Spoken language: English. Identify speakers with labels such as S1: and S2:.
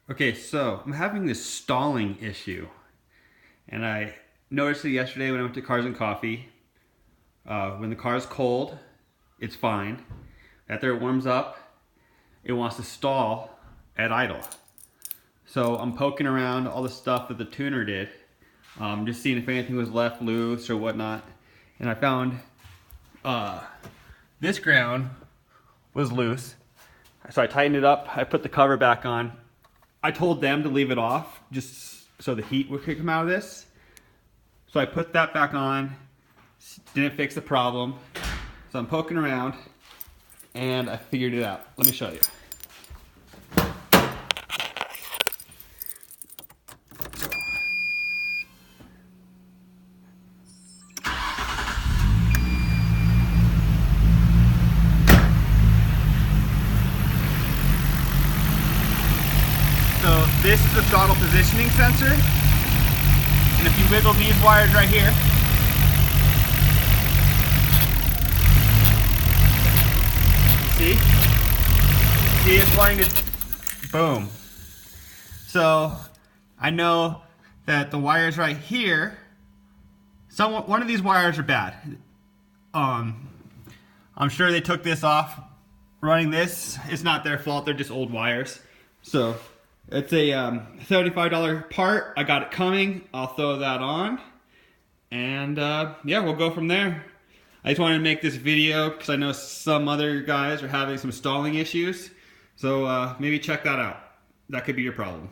S1: Okay, so I'm having this stalling issue, and I noticed it yesterday when I went to Cars and Coffee. When the car is cold, it's fine. After it warms up, it wants to stall at idle. So I'm poking around all the stuff that the tuner did, just seeing if anything was left loose or whatnot. And I found this ground was loose. So I tightened it up, I put the cover back on. I told them to leave it off just so the heat would come out of this. So I put that back on, didn't fix the problem. So I'm poking around and I figured it out. Let me show you. So this is the throttle positioning sensor, and if you wiggle these wires right here, see it's wanting to, boom. So I know that the wires right here, one of these wires are bad. I'm sure they took this off running this. It's not their fault, they're just old wires. So it's a $75 part. I got it coming. I'll throw that on. And yeah, we'll go from there. I just wanted to make this video because I know some other guys are having some stalling issues. So maybe check that out. That could be your problem.